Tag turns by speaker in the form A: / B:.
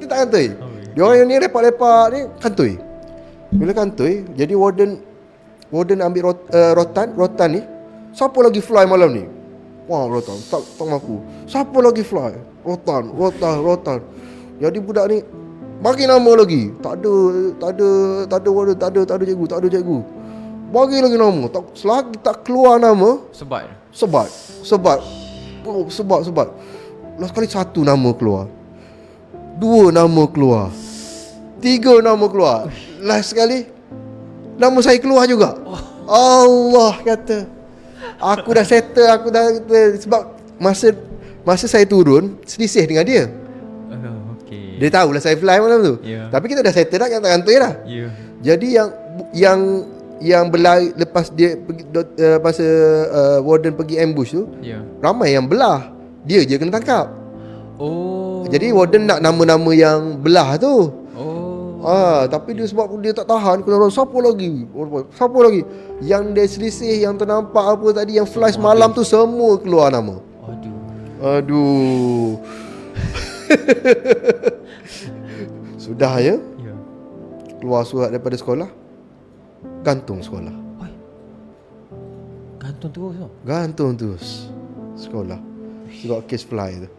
A: Dia tak kantoi.
B: Oh,
A: Dia orang yang ni lepak-lepak ni kantoi. Bila kantoi, jadi warden ambil rotan ni. Siapa lagi fly malam ni? Wah, rotan. Tak mengaku. Siapa lagi fly? Rotan. Jadi budak ni bagi nama lagi. Tak ada warden, tak ada cikgu. Bagi lagi nama. Selagi tak keluar nama, sebat. Oh, sebat. Last kali 1 nama keluar. 2 nama keluar. 3 nama keluar. Last sekali nama saya keluar juga. Allah kata, aku dah settle, sebab masa saya turun selisih dengan dia.
B: Okay.
A: Dia tahulah saya fly malam tu. Tapi kita dah settle dah, kita kantoi dah. Jadi yang berlari lepas dia pergi, masa warden pergi ambush tu, ramai yang belah. Dia je kena tangkap. Jadi warden nak nama-nama yang belah tu. Tapi dia sebab dia tak tahan, kena siapa lagi yang dia selisih, yang ternampak apa tadi, yang flash malam tu, semua keluar nama. Aduh. Sudah ya. Keluar surat daripada sekolah, gantung sekolah. Gantung terus sekolah sebab kes fly tu.